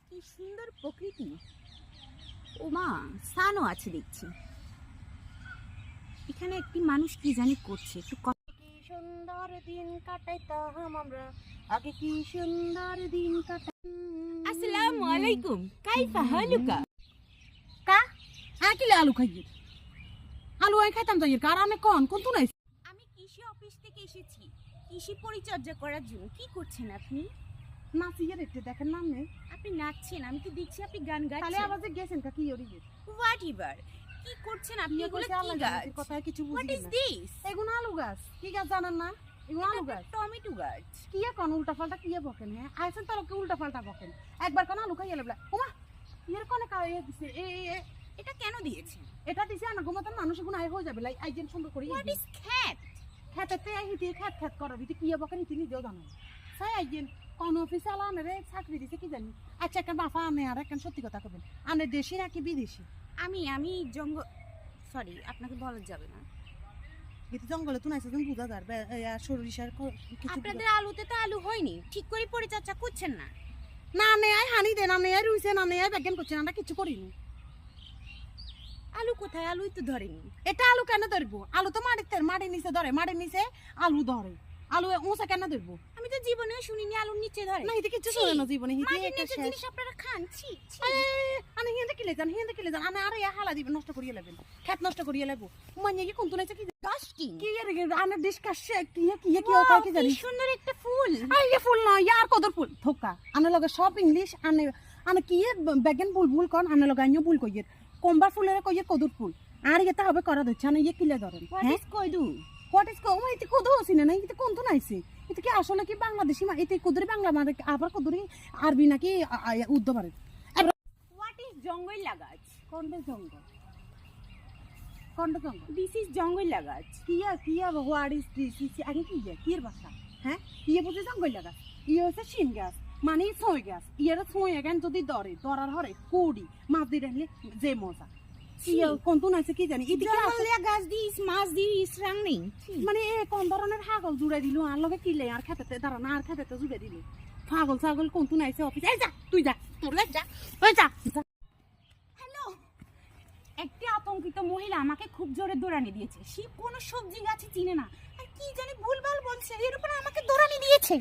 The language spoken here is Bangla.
কি সুন্দর প্রকৃতি। ও মা, সানও আছে দেখছি। এখানে একটি মানুষ কি জানি করছে, একটু কি সুন্দর দিন কাটাইতাম আমরা, আগে কি সুন্দর দিন আসসালামু আলাইকুম, কাইফা হালুকা? কা আকিলে আলু খাই, আলু আই খাইতাম যাই কার আমি কোন তু নাই। আমি কৃষি অফিস থেকে এসেছি কৃষি পরিচর্যা করার জন্য। কি করছেন আপনি? নাচিয়ে দেখতে দেখেন নাম নেই। আপনি নাচছেন, আমি তো দেখছি আপনি গান তাহলে গাচ্ছেন। আওয়াজে গেছেন কা কি ওরিয়ে হোয়াট এভার, কি করছেন আপনি? এগুলো কি গাছ? কথা কিছু হোয়াট বুঝি ইজ না। দিস? এগুলো আলু গাছ। কি গাছ জানেন না? এগুলো আলু গাছ। টমেটো গাছ। কি কোন উল্টা পাল্টা কি বকেন? হ্যাঁ আইছেন তো লোকে উল্টা পাল্টা বকেন। একবার কোন আলু খাইয়ে লেবলা ওমা এর কোনে কায়ে দিছে। এটা কেন দিয়েছেন? এটা দিছে না গোমতন মানুষ গুণ আই হয়ে যাবে লাই আইজেন সুন্দর করে। হোয়াট ইজ খ্যাত? খেতেতে হিতি খেত করার ভিতরে কি বকেন হিতি নিজেও জানো। সাই আইজেন কোন অফিসে আলানে চাকরি দিছে কি জানি। আচ্ছা একটা বাফা আনে আর একটা সত্যি কথা কবেন, আনে দেশি নাকি বিদেশি? আমি জঙ্গল, সরি আপনাকে বলা যাবে না। কিন্তু জঙ্গলে তুই নাইছে বুঝা যার সরিষার কিছু। আপনাদের আলুতে তো আলু হয়নি, ঠিক করে পরিচর্যা করছেন না। না নে আই হানি দে, না নে আই রুইছে, না নে আই বেগেন করছে, আমরা কিছু করিনি। আলু কোথায়? আলুই তো ধরেনি। এটা আলু কেন ধরবো? আলু তো মাটির নিচে ধরে, মাটির নিচে আলু ধরে। আলু উঁচা কেন ধরবো? আমি তো জীবনে শুনিনি আলুর নিচে ধরে। না হিতে কিছু ধরে না জীবনে। হিতে মাটির একটা নিচে শেষ। জিনিস আপনারা খান? ছি ছি। আনে হিন্দে কিলে যান আনে আরে হালা দিবেন, নষ্ট করিয়ে লেবেন, খেত নষ্ট করিয়ে লেবো। মানে কি কোন তুনাইছে কি ডাস্টিং। কি এর আনে ডিসকাশে কি ওটা কি জানি। কি সুন্দর একটা ফুল। আই এ ফুল না ইয়ার কদর ফুল থোকা। আনে লগে সব ইংলিশ, আনে আনে কি বেগেন বুলবুল কোন, আনে লগে আইও বুল কইয়ের কোম্বার ফুলের কইয়ের কদর ফুল। আর এটা হবে করা দচ্ছে আনে ইয়ে কিলে ধরেন। হোয়াট ইজ কয়দু? হোয়াট ইজ কো ইতে কদু হসিনা না, ইতে কোন তুনাইছে? এটা কি আসলে কি বাংলাদেশি মা? এতে কদরি বাংলা মানে আবার কদরি আরবি নাকি উর্দু পারে? হোয়াট ইজ জঙ্গল লাগাছ? কোনটা জঙ্গল? কোনটা জঙ্গল? দিস ইজ জঙ্গল লাগাছ। কিয়া হোয়াট ইজ দিস? আগে কি এর ভাষা? হ্যাঁ ইয়ে বুঝে জঙ্গল লাগা। ইয়ে হচ্ছে শিম গাছ, মানে ছয় গাছ। ইয়ের ছয় গান যদি ধরার হরে কুড়ি মাছ দিয়ে রাখলে যে মজা। কোন তুনাইছে কি জানি। জঙ্গলিয়া গাছ দিস মাছ দিস রাংনি। মানে কোন ধরনের হাগল জুড়ে দিল আর লগে কিলে আর খেতে দাঁড়া না আর খেতে জুড়ে দিল। পাগল ছাগল কোন তুনাইছে অফিস। এই যা তুই যা, তোর যা ওই যা। হ্যালো, একটি আতঙ্কিত মহিলা আমাকে খুব জোরে দৌড়ানি দিয়েছে। সে কোনো সবজি গাছই চিনে না আর কি জানি ভুলভাল বলছে, এর উপর আমাকে দৌড়ানি দিয়েছে।